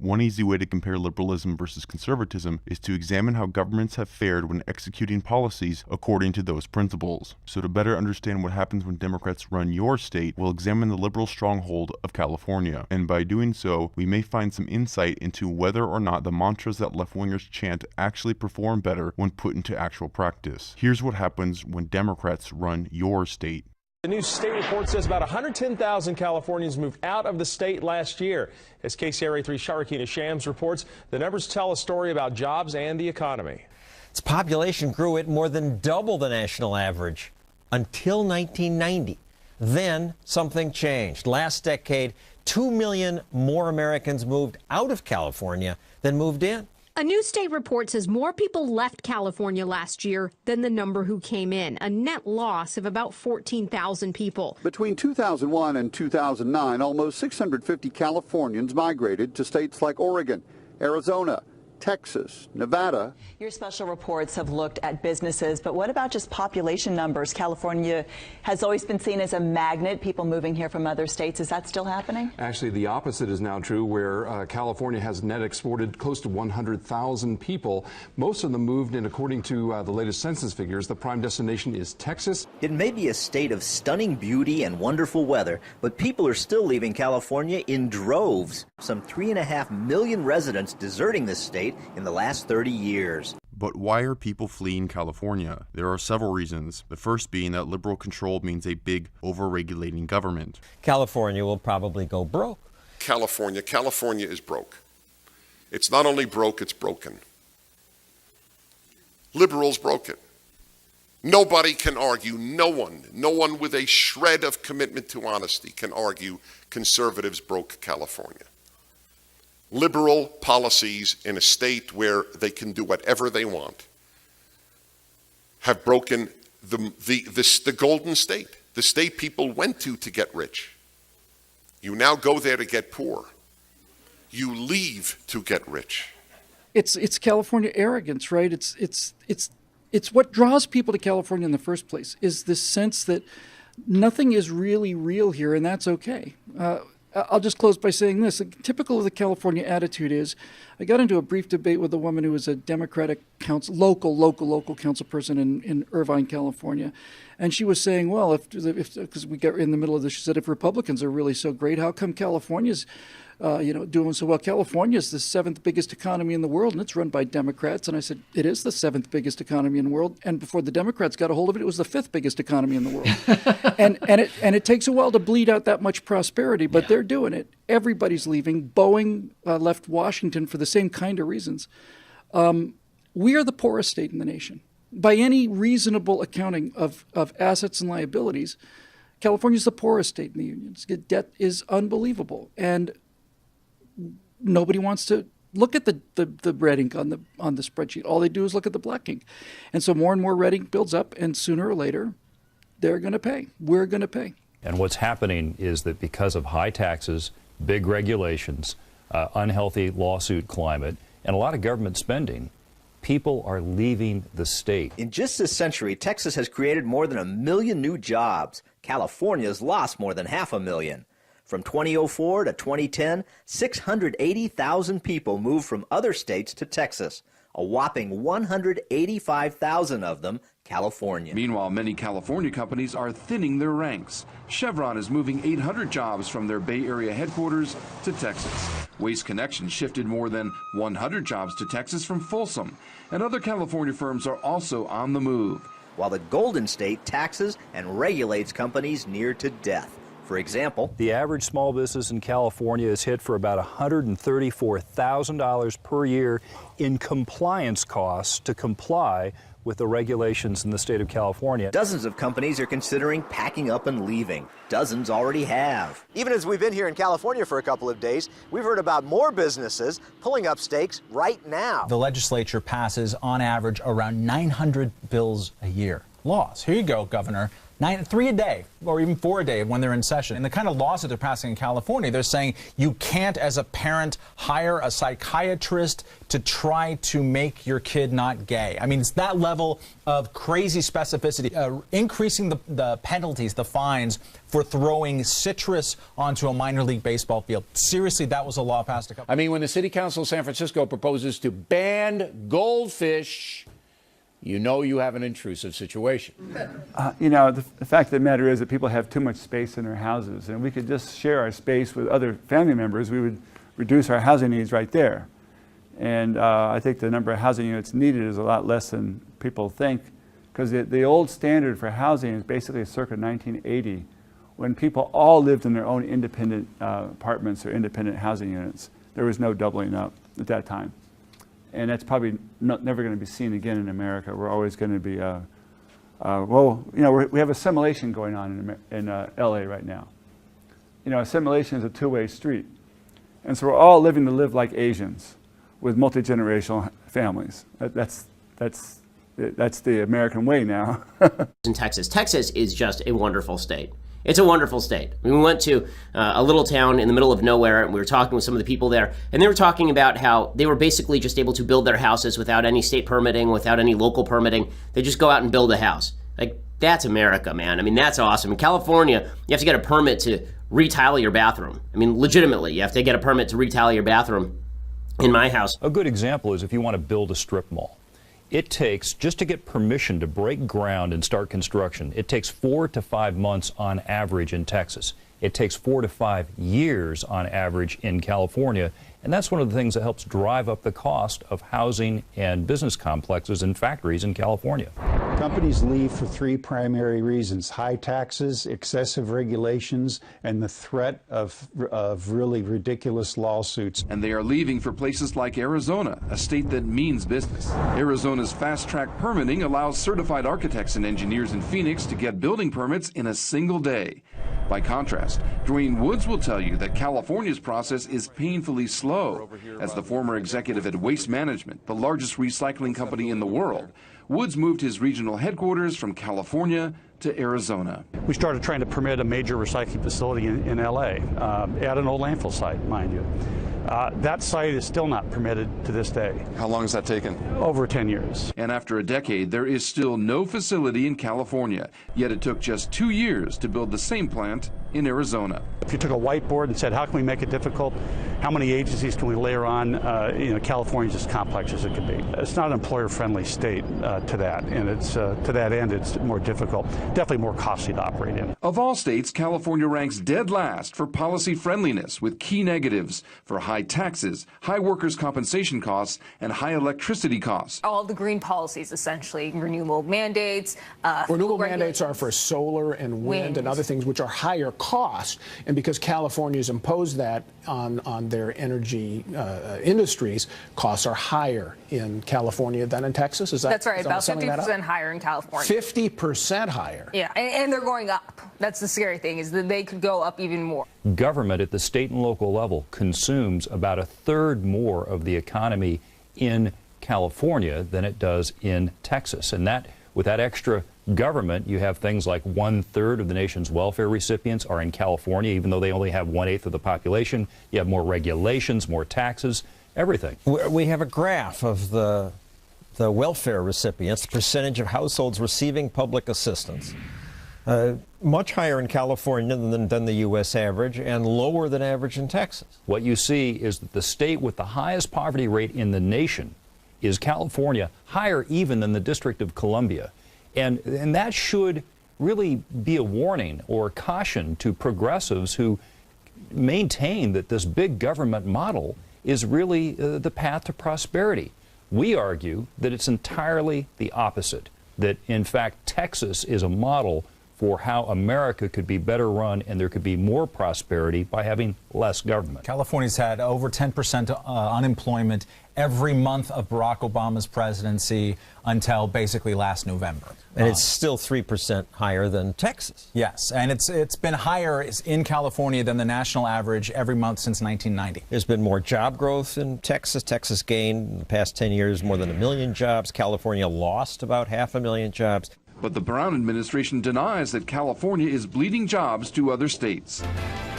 One easy way to compare liberalism versus conservatism is to examine how governments have fared when executing policies according to those principles. So to better understand what happens when Democrats run your state, we'll examine the liberal stronghold of California. And by doing so, we may find some insight into whether or not the mantras that left-wingers chant actually perform better when put into actual practice. Here's what happens when Democrats run your state. The new state report says about 110,000 Californians moved out of the state last year. As KCRA3 Sharikina Shams reports, the numbers tell a story about jobs and the economy. Its population grew at more than double the national average until 1990. Then something changed. Last decade, 2 million more Americans moved out of California than moved in. A new state report says more people left California last year than the number who came in, a net loss of about 14,000 people. Between 2001 and 2009, almost 650 Californians migrated to states like Oregon, Arizona, Texas, Nevada. Your special reports have looked at businesses, but what about just population numbers? California has always been seen as a magnet, people moving here from other states. Is that still happening? Actually, the opposite is now true, where California has net exported close to 100,000 people. Most of them moved in, according to the latest census figures. The prime destination is Texas. It may be a state of stunning beauty and wonderful weather, but people are still leaving California in droves. Some 3.5 million residents deserting this state in the last 30 years. But why are people fleeing California? There are several reasons. The first being that liberal control means a big, over-regulating government. California will probably go broke. California is broke. It's not only broke, it's broken. Liberals broke it. Nobody can argue, no one with a shred of commitment to honesty can argue conservatives broke California. Liberal policies in a state where they can do whatever they want have broken the golden state, the state people went to get rich. You now go there to get poor. You leave to get rich. It's California arrogance, right? It's what draws people to California in the first place, is this sense that nothing is really real here, and that's okay. I'll just close by saying this. Typical of the California attitude is, I got into a brief debate with a woman who was a Democratic local council person in Irvine, California. And she was saying, well, because we got in the middle of this, she said, if Republicans are really so great, how come California's doing so well? California is the 7th biggest economy in the world, and it's run by Democrats. And I said, it is the 7th biggest economy in the world. And before the Democrats got a hold of it was the 5th biggest economy in the world. and it takes a while to bleed out that much prosperity, but they're doing it. Everybody's leaving. Boeing left Washington for the same kind of reasons. We are the poorest state in the nation. By any reasonable accounting of assets and liabilities, California is the poorest state in the union. Debt is unbelievable. And nobody wants to look at the red ink on the spreadsheet. All they do is look at the black ink. And so more and more red ink builds up, and sooner or later, they're going to pay. We're going to pay. And what's happening is that because of high taxes, big regulations, unhealthy lawsuit climate, and a lot of government spending, people are leaving the state. In just this century, Texas has created more than 1 million new jobs. California's lost more than 500,000. From 2004 to 2010, 680,000 people moved from other states to Texas, a whopping 185,000 of them California. Meanwhile, many California companies are thinning their ranks. Chevron is moving 800 jobs from their Bay Area headquarters to Texas. Waste Connections shifted more than 100 jobs to Texas from Folsom, and other California firms are also on the move. While the Golden State taxes and regulates companies near to death. For example, the average small business in California is hit for about $134,000 per year in compliance costs to comply with the regulations in the state of California. Dozens of companies are considering packing up and leaving. Dozens already have. Even as we've been here in California for a couple of days, we've heard about more businesses pulling up stakes right now. The legislature passes, on average, around 900 bills a year. Laws. Here you go, Governor. 3 a day, or even 4 a day when they're in session. And the kind of laws that they're passing in California, they're saying you can't, as a parent, hire a psychiatrist to try to make your kid not gay. I mean, it's that level of crazy specificity, increasing the penalties, the fines for throwing citrus onto a minor league baseball field. Seriously, that was a law passed a couple. I mean, when the City Council of San Francisco proposes to ban goldfish, you know you have an intrusive situation. You know, the fact of the matter is that people have too much space in their houses, and we could just share our space with other family members. We would reduce our housing needs right there. And I think the number of housing units needed is a lot less than people think, because the old standard for housing is basically circa 1980, when people all lived in their own independent apartments or independent housing units. There was no doubling up at that time. And that's probably never going to be seen again in America. We're always going to be, well, you know, we have assimilation going on in LA right now. You know, assimilation is a two-way street. And so we're all living to live like Asians with multi-generational families. That's the American way now. In Texas. Texas is just a wonderful state. It's a wonderful state. I mean, we went to a little town in the middle of nowhere, and we were talking with some of the people there, and they were talking about how they were basically just able to build their houses without any state permitting, without any local permitting. They just go out and build a house. Like, that's America, man. I mean, that's awesome. In California, you have to get a permit to retile your bathroom. I mean, legitimately, you have to get a permit to retile your bathroom. In my house. A good example is if you want to build a strip mall. It takes, just to get permission to break ground and start construction, it takes 4 to 5 months on average in Texas. It takes 4 to 5 years on average in California. And that's one of the things that helps drive up the cost of housing and business complexes and factories in California. Companies leave for 3 primary reasons: high taxes, excessive regulations, and the threat of really ridiculous lawsuits. And they are leaving for places like Arizona, a state that means business. Arizona's fast-track permitting allows certified architects and engineers in Phoenix to get building permits in a single day. By contrast, Dwayne Woods will tell you that California's process is painfully slow. As the former executive at Waste Management, the largest recycling company in the world, Woods moved his regional headquarters from California to Arizona. We started trying to permit a major recycling facility in LA, at an old landfill site, mind you. That site is still not permitted to this day. How long has that taken? Over 10 years. And after a decade, there is still no facility in California. Yet it took just 2 years to build the same plant in Arizona. If you took a whiteboard and said, how can we make it difficult? How many agencies can we layer on? California's as complex as it can be. It's not an employer-friendly state to that, and it's to that end, it's more difficult, definitely more costly to operate in. Of all states, California ranks dead last for policy friendliness, with key negatives for high taxes, high workers' compensation costs, and high electricity costs. All the green policies, essentially, renewable mandates. Renewable mandates are for solar and wind and other things which are higher cost, and because California's imposed that on their energy industries, costs are higher in California than in Texas. Is that That's right, about 50% higher in California. 50% higher. Yeah, and they're going up. That's the scary thing, is that they could go up even more. Government at the state and local level consumes about 1/3 more of the economy in California than it does in Texas. And that, with that extra government, you have things like 1/3 of the nation's welfare recipients are in California, even though they only have 1/8 of the population. You have more regulations, more taxes, everything. We have a graph of the welfare recipients, the percentage of households receiving public assistance. Much higher in California than the U.S. average, and lower than average in Texas. What you see is that the state with the highest poverty rate in the nation is California, higher even than the District of Columbia. And that should really be a warning or a caution to progressives who maintain that this big government model is really the path to prosperity. We argue that it's entirely the opposite, that in fact Texas is a model for how America could be better run and there could be more prosperity by having less government. California's had over 10% unemployment every month of Barack Obama's presidency until basically last November. And it's still 3% higher than Texas. Yes, and it's been higher in California than the national average every month since 1990. There's been more job growth in Texas. Texas gained in the past 10 years more than 1 million jobs. California lost about 500,000 jobs. But the Brown administration denies that California is bleeding jobs to other states.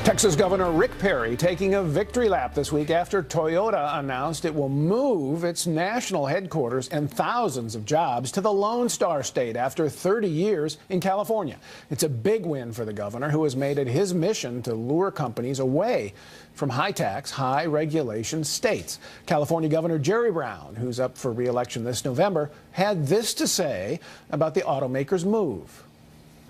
Texas Governor Rick Perry taking a victory lap this week after Toyota announced it will move its national headquarters and thousands of jobs to the Lone Star State after 30 years in California. It's a big win for the governor, who has made it his mission to lure companies away from high-tax, high-regulation states. California Governor Jerry Brown, who's up for re-election this November, had this to say about the automaker's move.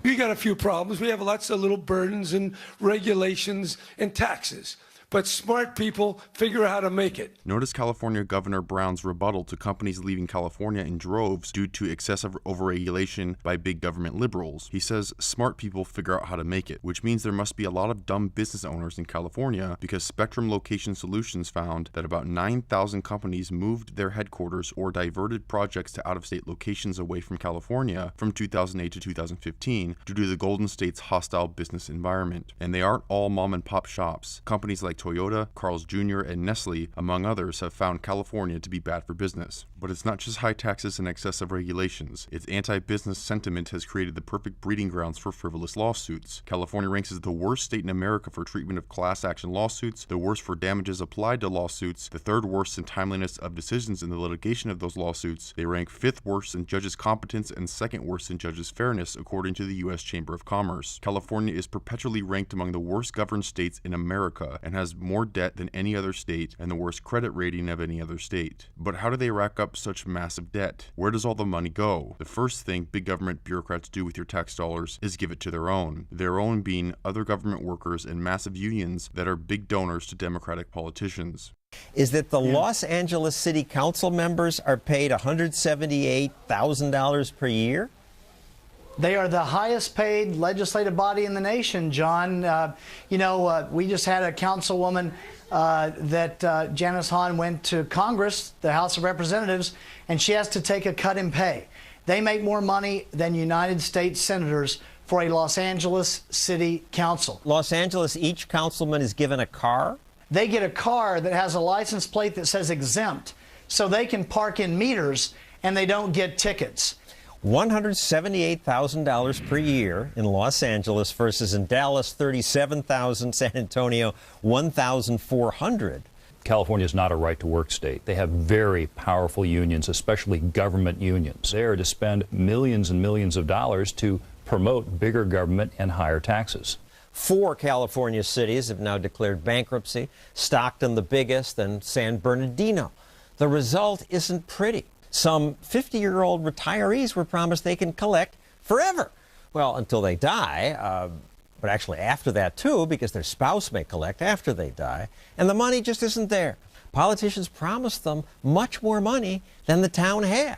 We got a few problems. We have lots of little burdens and regulations and taxes. But smart people figure out how to make it. Notice California Governor Brown's rebuttal to companies leaving California in droves due to excessive overregulation by big government liberals. He says smart people figure out how to make it, which means there must be a lot of dumb business owners in California, because Spectrum Location Solutions found that about 9,000 companies moved their headquarters or diverted projects to out-of-state locations away from California from 2008 to 2015 due to the Golden State's hostile business environment. And they aren't all mom-and-pop shops. Companies like Toyota, Carl's Jr., and Nestle, among others, have found California to be bad for business. But it's not just high taxes and excessive regulations. Its anti-business sentiment has created the perfect breeding grounds for frivolous lawsuits. California ranks as the worst state in America for treatment of class action lawsuits, the worst for damages applied to lawsuits, the third worst in timeliness of decisions in the litigation of those lawsuits. They rank fifth worst in judges' competence and second worst in judges' fairness, according to the U.S. Chamber of Commerce. California is perpetually ranked among the worst governed states in America and has more debt than any other state and the worst credit rating of any other state. But how do they rack up such massive debt? Where does all the money go? The first thing big government bureaucrats do with your tax dollars is give it to their own being other government workers and massive unions that are big donors to Democratic politicians. Is that the Los Angeles City Council members are paid $178,000 per year? They are the highest paid legislative body in the nation, John. We just had a councilwoman that Janice Hahn went to Congress, the House of Representatives, and she has to take a cut in pay. They make more money than United States senators for a Los Angeles City Council. Los Angeles, each councilman is given a car? They get a car that has a license plate that says exempt, so they can park in meters and they don't get tickets. $178,000 per year in Los Angeles versus in Dallas, $37,000, San Antonio, $1,400. California is not a right-to-work state. They have very powerful unions, especially government unions. They are to spend millions and millions of dollars to promote bigger government and higher taxes. 4 California cities have now declared bankruptcy, Stockton the biggest, and San Bernardino. The result isn't pretty. Some 50-year-old retirees were promised they can collect forever. Well, until they die, but actually after that too, because their spouse may collect after they die, and the money just isn't there. Politicians promised them much more money than the town had.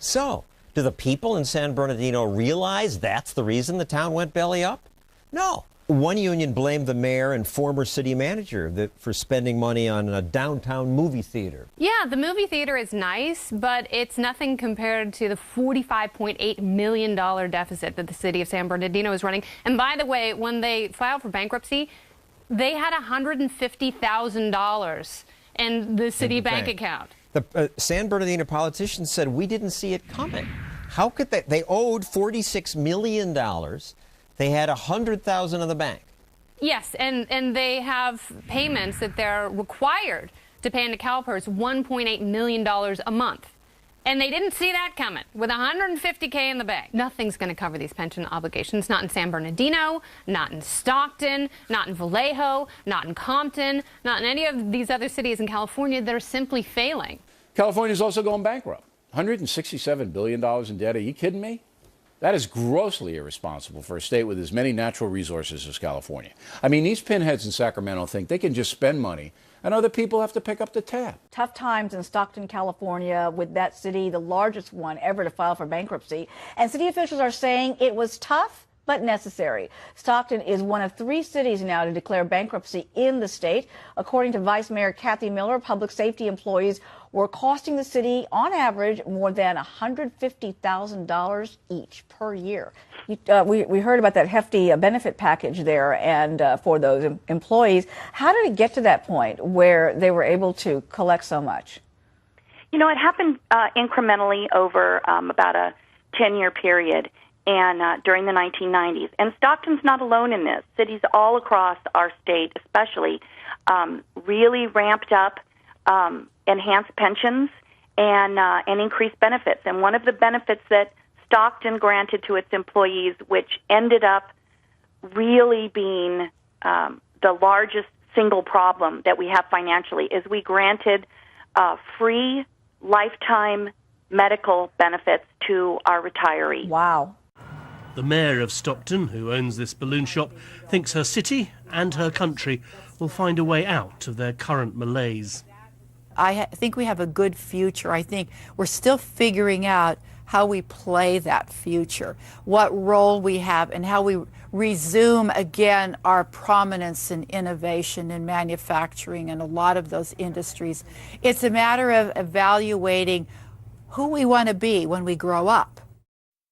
So, do the people in San Bernardino realize that's the reason the town went belly up? No. One union blamed the mayor and former city manager for spending money on a downtown movie theater. Yeah, the movie theater is nice, but it's nothing compared to the $45.8 million deficit that the city of San Bernardino is running. And by the way, when they filed for bankruptcy, they had $150,000 in the city bank account. The San Bernardino politicians said, we didn't see it coming. How could they? They owed $46 million. They had $100,000 in the bank. Yes, and they have payments that they're required to pay into CalPERS, $1.8 million a month. And they didn't see that coming with $150K in the bank. Nothing's going to cover these pension obligations, not in San Bernardino, not in Stockton, not in Vallejo, not in Compton, not in any of these other cities in California that are simply failing. California's also going bankrupt. $167 billion in debt. Are you kidding me? That is grossly irresponsible for a state with as many natural resources as California. I mean, these pinheads in Sacramento think they can just spend money and other people have to pick up the tab. Tough times in Stockton, California, with that city, the largest one ever to file for bankruptcy. And city officials are saying it was tough but necessary. Stockton is one of 3 cities now to declare bankruptcy in the state. According to Vice Mayor Kathy Miller, public safety employees were costing the city, on average, more than $150,000 each per year. We heard about that hefty benefit package there and for those employees. How did it get to that point where they were able to collect so much? You know, it happened incrementally over about a 10-year period. and during the 1990s. And Stockton's not alone in this. Cities all across our state, especially, really ramped up enhanced pensions and increased benefits. And one of the benefits that Stockton granted to its employees, which ended up really being the largest single problem that we have financially, is we granted free lifetime medical benefits to our retirees. Wow. The mayor of Stockton, who owns this balloon shop, thinks her city and her country will find a way out of their current malaise. I think we have a good future. I think we're still figuring out how we play that future, what role we have, and how we resume again our prominence in innovation and manufacturing and a lot of those industries. It's a matter of evaluating who we want to be when we grow up.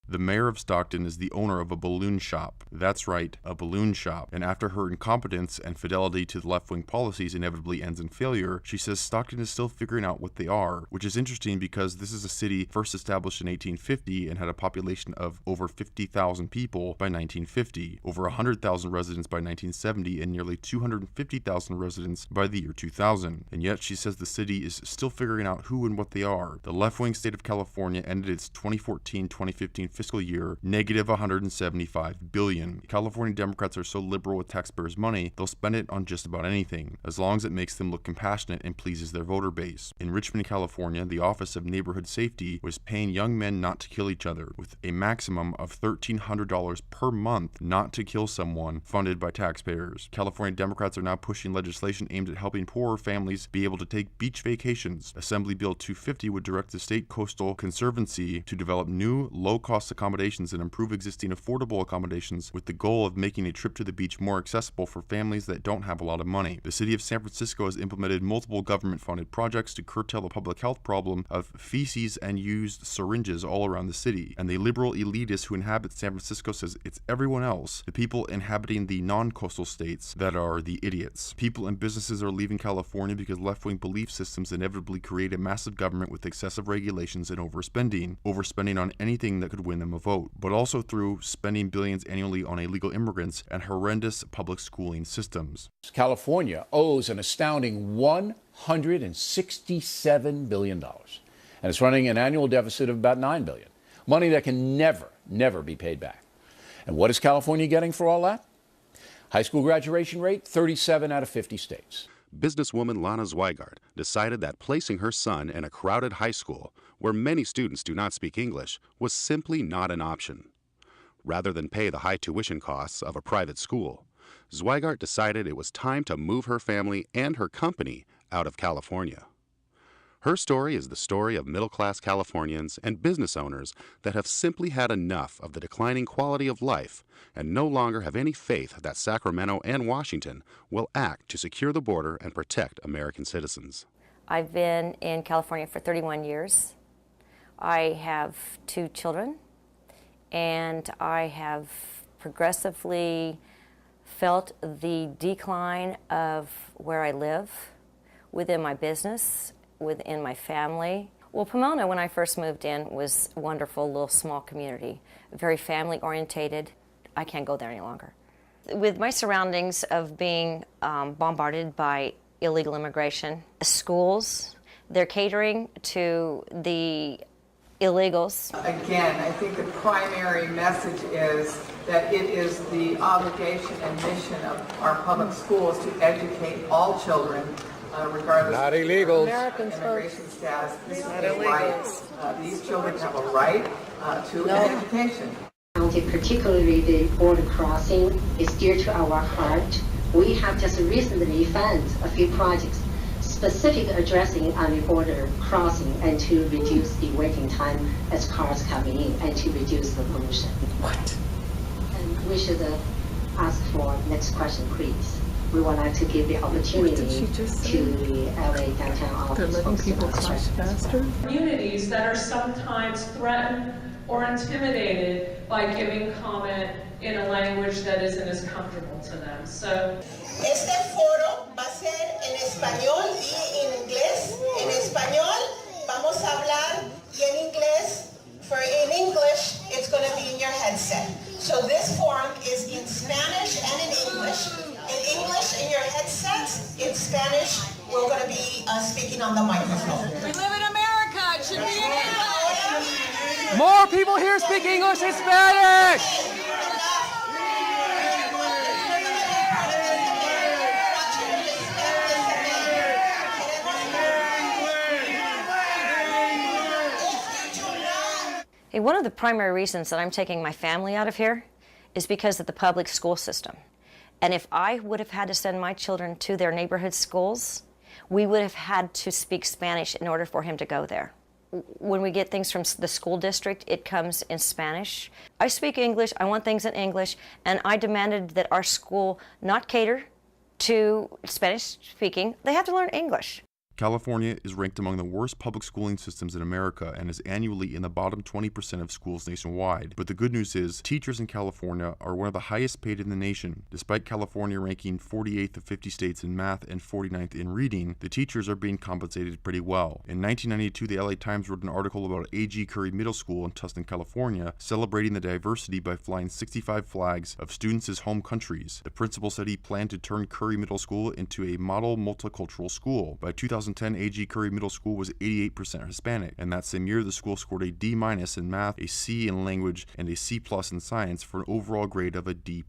The mayor of Stockton is the owner of a balloon shop. That's right, a balloon shop. And after her incompetence and fidelity to the left-wing policies inevitably ends in failure, she says Stockton is still figuring out what they are, which is interesting because this is a city first established in 1850 and had a population of over 50,000 people by 1950, over 100,000 residents by 1970, and nearly 250,000 residents by the year 2000. And yet she says the city is still figuring out who and what they are. The left-wing state of California ended its 2014-2015 fiscal year negative $175 billion. California Democrats are so liberal with taxpayers' money, they'll spend it on just about anything, as long as it makes them look compassionate and pleases their voter base. In Richmond, California, the Office of Neighborhood Safety was paying young men not to kill each other, with a maximum of $1,300 per month not to kill someone, funded by taxpayers. California Democrats are now pushing legislation aimed at helping poorer families be able to take beach vacations. Assembly Bill 250 would direct the State Coastal Conservancy to develop new, low-cost accommodations and improve existing affordable accommodations with the goal of making a trip to the beach more accessible for families that don't have a lot of money. The city of San Francisco has implemented multiple government-funded projects to curtail the public health problem of feces and used syringes all around the city. And the liberal elitists who inhabit San Francisco says it's everyone else, the people inhabiting the non-coastal states, that are the idiots. People and businesses are leaving California because left-wing belief systems inevitably create a massive government with excessive regulations and overspending on anything that could win them a vote, but also through spending billions annually on illegal immigrants and horrendous public schooling systems. California owes an astounding $167 billion, and it's running an annual deficit of about $9 billion, money that can never be paid back. And what is California getting for all that? High school graduation rate, 37 out of 50 states. Businesswoman Lana Zweigart decided that placing her son in a crowded high school where many students do not speak English was simply not an option. Rather than pay the high tuition costs of a private school, Zweigart decided it was time to move her family and her company out of California. Her story is the story of middle-class Californians and business owners that have simply had enough of the declining quality of life and no longer have any faith that Sacramento and Washington will act to secure the border and protect American citizens. I've been in California for 31 years. I have 2 children, and I have progressively felt the decline of where I live, within my business, within my family. Well, Pomona, when I first moved in, was a wonderful little small community, very family-orientated. I can't go there any longer. With my surroundings of being bombarded by illegal immigration, schools, they're catering to the illegals. Again, I think the primary message is that it is the obligation and mission of our public schools to educate all children, regardless Not of illegals. American immigration status. This is Not a right. illegals. These children have a right to an education. Particularly the border crossing is dear to our heart. We have just recently funded a few projects specifically addressing on the border crossing and to reduce the waiting time as cars come in and to reduce the pollution. What? And we should ask for next question, please. We would like to give the opportunity to the LA downtown office. They're letting people crash faster? Communities that are sometimes threatened or intimidated by giving comment in a language that isn't as comfortable to them. So, este foro va a ser en español y en inglés. En español vamos a hablar y en inglés. For in English, it's going to be in your headset. speaking on the microphone. We live in America. It should be in English. More people here speak English and Spanish. Hey, one of the primary reasons that I'm taking my family out of here is because of the public school system. And if I would have had to send my children to their neighborhood schools, we would have had to speak Spanish in order for him to go there. When we get things from the school district, it comes in Spanish. I speak English, I want things in English, and I demanded that our school not cater to Spanish speaking. They have to learn English. California is ranked among the worst public schooling systems in America and is annually in the bottom 20% of schools nationwide. But the good news is, teachers in California are one of the highest paid in the nation. Despite California ranking 48th of 50 states in math and 49th in reading, the teachers are being compensated pretty well. In 1992, the LA Times wrote an article about A.G. Curry Middle School in Tustin, California, celebrating the diversity by flying 65 flags of students' home countries. The principal said he planned to turn Curry Middle School into a model multicultural school. By 2010, A.G. Curry Middle School was 88% Hispanic, and that same year the school scored a D- in math, a C in language, and a C+ in science for an overall grade of a D+.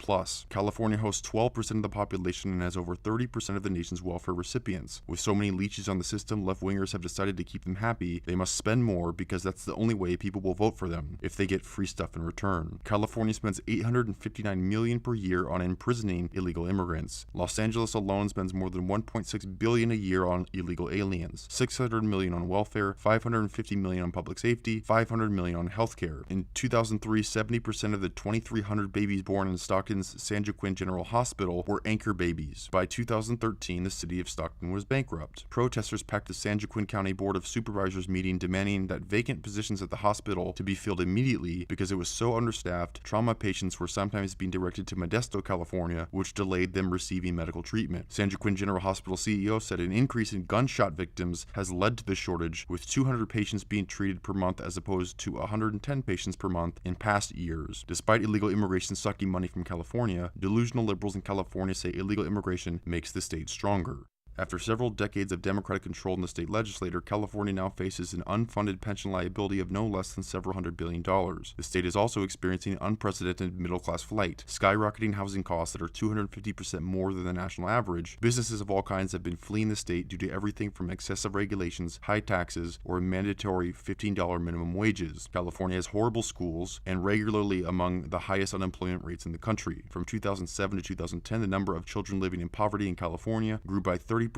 California hosts 12% of the population and has over 30% of the nation's welfare recipients. With so many leeches on the system, left-wingers have decided to keep them happy. They must spend more because that's the only way people will vote for them, if they get free stuff in return. California spends $859 million per year on imprisoning illegal immigrants. Los Angeles alone spends more than $1.6 billion a year on illegal aliens, $600 million on welfare, $550 million on public safety, $500 million on healthcare. In 2003, 70% of the 2,300 babies born in Stockton's San Joaquin General Hospital were anchor babies. By 2013, the city of Stockton was bankrupt. Protesters packed the San Joaquin County Board of Supervisors meeting demanding that vacant positions at the hospital to be filled immediately because it was so understaffed. Trauma patients were sometimes being directed to Modesto, California, which delayed them receiving medical treatment. San Joaquin General Hospital CEO said an increase in gunshot victims has led to the shortage, with 200 patients being treated per month as opposed to 110 patients per month in past years. Despite illegal immigration sucking money from California, delusional liberals in California say illegal immigration makes the state stronger. After several decades of Democratic control in the state legislature, California now faces an unfunded pension liability of no less than several $100 billion. The state is also experiencing unprecedented middle-class flight, skyrocketing housing costs that are 250% more than the national average. Businesses of all kinds have been fleeing the state due to everything from excessive regulations, high taxes, or mandatory $15 minimum wages. California has horrible schools and regularly among the highest unemployment rates in the country. From 2007 to 2010, the number of children living in poverty in California grew by 30%,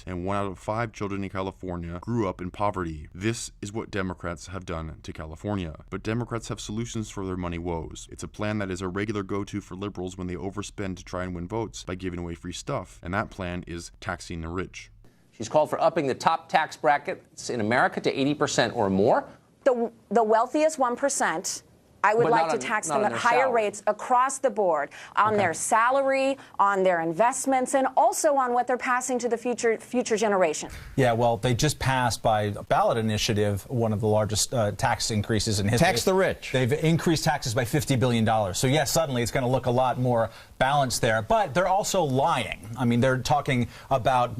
and 1 out of 5 children in California grew up in poverty. This is what Democrats have done to California. But Democrats have solutions for their money woes. It's a plan that is a regular go-to for liberals when they overspend to try and win votes by giving away free stuff, and that plan is taxing the rich. She's called for upping the top tax brackets in America to 80% or more. The wealthiest 1%. I would like to tax them at higher rates across the board on their salary, on their investments, and also on what they're passing to the future generation. Yeah, well, they just passed by a ballot initiative one of the largest tax increases in history. Tax the rich. They've increased taxes by $50 billion. So, yes, suddenly it's going to look a lot more balanced there. But they're also lying. I mean, they're talking about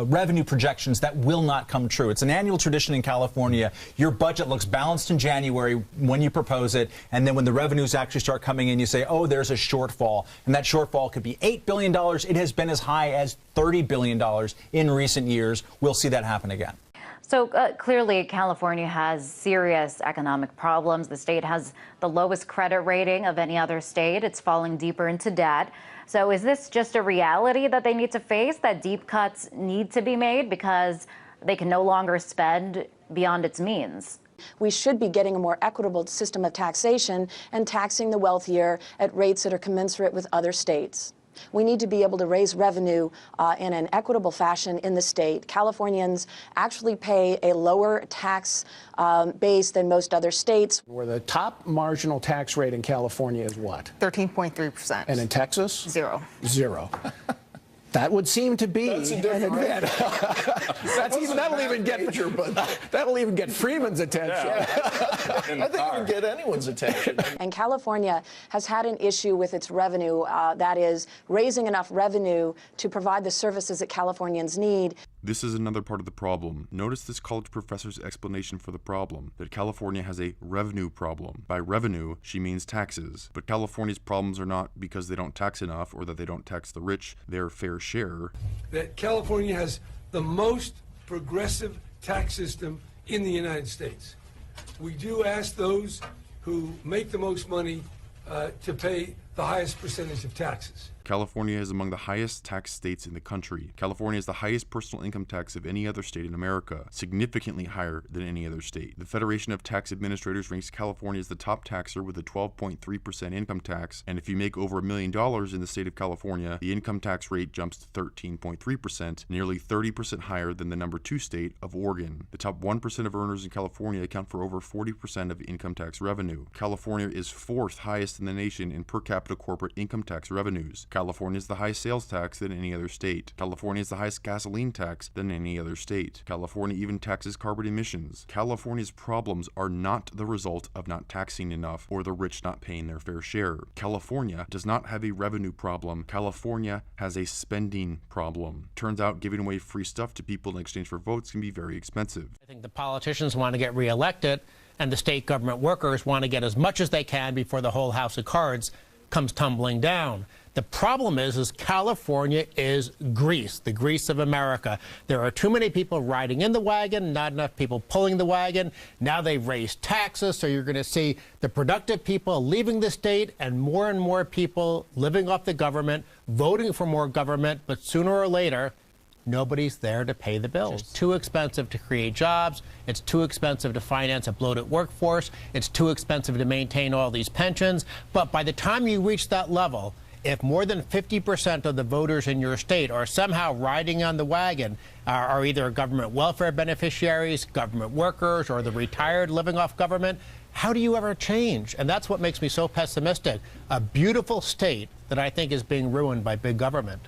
revenue projections that will not come true. It's an annual tradition in California. Your budget looks balanced in January when you propose it. And then when the revenues actually start coming in, you say, oh, there's a shortfall. And that shortfall could be $8 billion. It has been as high as $30 billion in recent years. We'll see that happen again. So clearly, California has serious economic problems. The state has the lowest credit rating of any other state. It's falling deeper into debt. So is this just a reality that they need to face, that deep cuts need to be made because they can no longer spend beyond its means? We should be getting a more equitable system of taxation and taxing the wealthier at rates that are commensurate with other states. We need to be able to raise revenue in an equitable fashion in the state. Californians actually pay a lower tax base than most other states. Where the top marginal tax rate in California is what? 13.3%. And in Texas? 0. 0. That would seem to be That's a an different advantage. That'll even get Freeman's attention. I think it would get anyone's attention. And California has had an issue with its revenue, that is, raising enough revenue to provide the services that Californians need. This is another part of the problem. Notice this college professor's explanation for the problem, that California has a revenue problem. By revenue, she means taxes. But California's problems are not because they don't tax enough or that they don't tax the rich their fair share. That California has the most progressive tax system in the United States. We do ask those who make the most money to pay the highest percentage of taxes. California is among the highest tax states in the country. California has the highest personal income tax of any other state in America, significantly higher than any other state. The Federation of Tax Administrators ranks California as the top taxer with a 12.3% income tax, and if you make over $1 million in the state of California, the income tax rate jumps to 13.3%, nearly 30% higher than the number 2 state of Oregon. The top 1% of earners in California account for over 40% of income tax revenue. California is 4th highest in the nation in per capita corporate income tax revenues. California is the highest sales tax than any other state. California is the highest gasoline tax than any other state. California even taxes carbon emissions. California's problems are not the result of not taxing enough or the rich not paying their fair share. California does not have a revenue problem. California has a spending problem. Turns out giving away free stuff to people in exchange for votes can be very expensive. I think the politicians want to get reelected, and the state government workers want to get as much as they can before the whole house of cards comes tumbling down. The problem is California is Greece, the Greece of America. There are too many people riding in the wagon, not enough people pulling the wagon. Now they've raised taxes, so you're going to see the productive people leaving the state and more people living off the government, voting for more government, but sooner or later, nobody's there to pay the bills. It's too expensive to create jobs. It's too expensive to finance a bloated workforce. It's too expensive to maintain all these pensions. But by the time you reach that level, if more than 50% of the voters in your state are somehow riding on the wagon, are either government welfare beneficiaries, government workers, or the retired living off government, how do you ever change? And that's what makes me so pessimistic. A beautiful state that I think is being ruined by big government.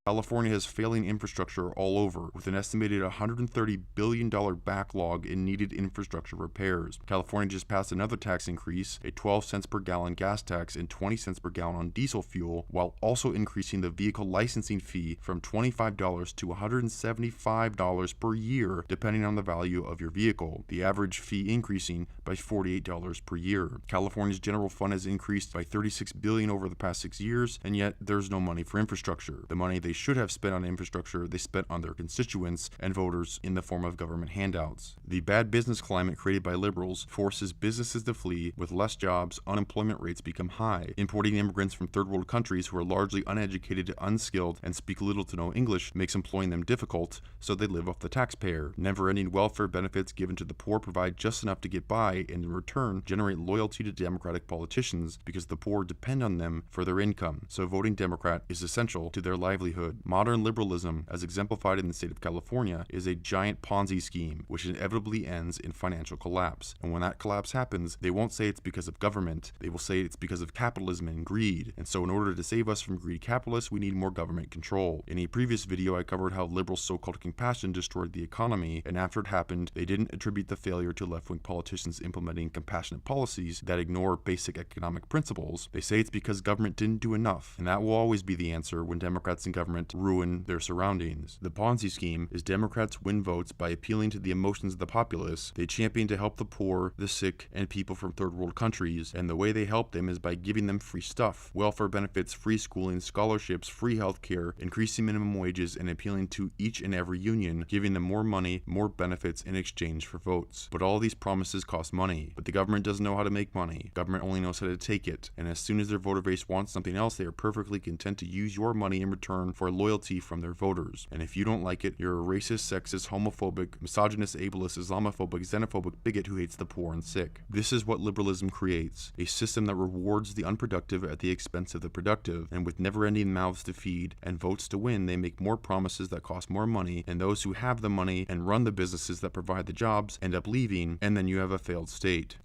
California has failing infrastructure all over, with an estimated $130 billion backlog in needed infrastructure repairs. California just passed another tax increase, a 12 cents per gallon gas tax and 20 cents per gallon on diesel fuel, while also increasing the vehicle licensing fee from $25 to $175 per year, depending on the value of your vehicle, the average fee increasing by $48 per year. California's general fund has increased by $36 billion over the past 6 years, and yet there's no money for infrastructure. The money they should have spent on infrastructure, they spent on their constituents and voters in the form of government handouts. The bad business climate created by liberals forces businesses to flee. With less jobs, unemployment rates become high. Importing immigrants from third world countries who are largely uneducated, unskilled, and speak little to no English makes employing them difficult, so they live off the taxpayer. Never-ending welfare benefits given to the poor provide just enough to get by, and in return generate loyalty to Democratic politicians because the poor depend on them for their income. So voting Democrat is essential to their livelihood. Modern liberalism, as exemplified in the state of California, is a giant Ponzi scheme, which inevitably ends in financial collapse. And when that collapse happens, they won't say it's because of government. They will say it's because of capitalism and greed. And so in order to save us from greedy capitalists, we need more government control. In a previous video, I covered how liberals' so-called compassion destroyed the economy, and after it happened, they didn't attribute the failure to left-wing politicians implementing compassionate policies that ignore basic economic principles. They say it's because government didn't do enough, and that will always be the answer when Democrats and government ruin their surroundings. The Ponzi scheme is Democrats win votes by appealing to the emotions of the populace. They champion to help the poor, the sick, and people from third world countries, and the way they help them is by giving them free stuff, welfare benefits, free schooling, scholarships, free health care, increasing minimum wages, and appealing to each and every union, giving them more money, more benefits in exchange for votes. But all these promises cost money. But the government doesn't know how to make money. Government only knows how to take it, and as soon as their voter base wants something else, they are perfectly content to use your money in return for loyalty from their voters. And if you don't like it, you're a racist, sexist, homophobic, misogynist, ableist, Islamophobic, xenophobic bigot who hates the poor and sick. This is what liberalism creates, a system that rewards the unproductive at the expense of the productive, and with never-ending mouths to feed and votes to win, they make more promises that cost more money, and those who have the money and run the businesses that provide the jobs end up leaving, and then you have a failed state.